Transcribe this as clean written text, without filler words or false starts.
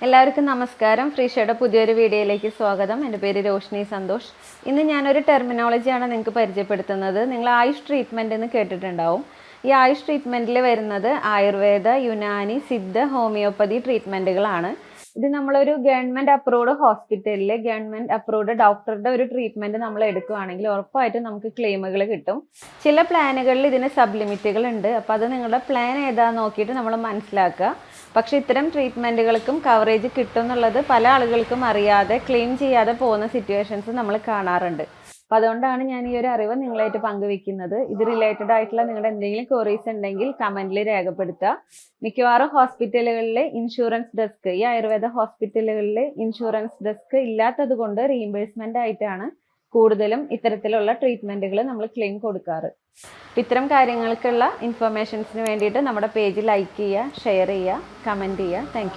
എല്ലാവർക്കും നമസ്കാരം. ഫ്രീഷയുടെ പുതിയൊരു വീഡിയോയിലേക്ക് സ്വാഗതം. എൻ്റെ പേര് രോഷ്നി സന്തോഷ്. ഇന്ന് ഞാനൊരു ടെർമിനോളജിയാണ് നിങ്ങൾക്ക് പരിചയപ്പെടുത്തുന്നത്. നിങ്ങൾ ആയുഷ് ട്രീറ്റ്മെൻറ്റ് എന്ന് കേട്ടിട്ടുണ്ടാവും. ഈ ആയുഷ് ട്രീറ്റ്മെൻറ്റിൽ വരുന്നത് ആയുർവേദ, യുനാനി, സിദ്ധ, ഹോമിയോപ്പതി ട്രീറ്റ്മെൻറ്റുകളാണ്. ഇത് നമ്മളൊരു ഗവൺമെൻറ് അപ്രൂവ്ഡ് ഹോസ്പിറ്റലിൽ ഗവൺമെൻറ് അപ്രൂവ്ഡ് ഡോക്ടറുടെ ഒരു ട്രീറ്റ്മെൻറ്റ് നമ്മൾ എടുക്കുകയാണെങ്കിൽ ഉറപ്പായിട്ടും നമുക്ക് ക്ലെയിമുകൾ കിട്ടും. ചില പ്ലാനുകളിൽ ഇതിന് സബ് ലിമിറ്റുകൾ ഉണ്ട്. അപ്പോൾ അത് നിങ്ങളുടെ പ്ലാൻ ഏതാണെന്ന് നോക്കിയിട്ട് നമ്മൾ മനസ്സിലാക്കുക. പക്ഷേ ഇത്തരം ട്രീറ്റ്മെൻറ്റുകൾക്കും കവറേജ് കിട്ടും എന്നുള്ളത് പല ആളുകൾക്കും അറിയാതെ ക്ലെയിം ചെയ്യാതെ പോകുന്ന സിറ്റുവേഷൻസ് നമ്മൾ കാണാറുണ്ട്. അപ്പോൾ അതുകൊണ്ടാണ് ഞാൻ ഈ ഒരു അറിവ് നിങ്ങളായിട്ട് പങ്കുവെക്കുന്നത്. ഇത് റിലേറ്റഡ് ആയിട്ടുള്ള നിങ്ങളുടെ എന്തെങ്കിലും ക്വറീസ് ഉണ്ടെങ്കിൽ കമൻറ്റിൽ രേഖപ്പെടുത്തുക. മിക്കവാറും ഹോസ്പിറ്റലുകളിലെ ഇൻഷുറൻസ് ഡെസ്ക്, ഈ ആയുർവേദ ഹോസ്പിറ്റലുകളിൽ ഇൻഷുറൻസ് ഡെസ്ക് ഇല്ലാത്തത് കൊണ്ട് റീഇംബേഴ്സ്മെൻ്റ് ആയിട്ടാണ് കൂടുതലും ഇത്തരത്തിലുള്ള ട്രീറ്റ്മെൻറ്റുകൾ നമ്മൾ ക്ലെയിം കൊടുക്കാറ്. ഇത്തരം കാര്യങ്ങൾക്കുള്ള ഇൻഫർമേഷൻസിന് വേണ്ടിയിട്ട് നമ്മുടെ പേജ് ലൈക്ക് ചെയ്യുക, ഷെയർ ചെയ്യുക, കമൻറ്റ് ചെയ്യുക. താങ്ക്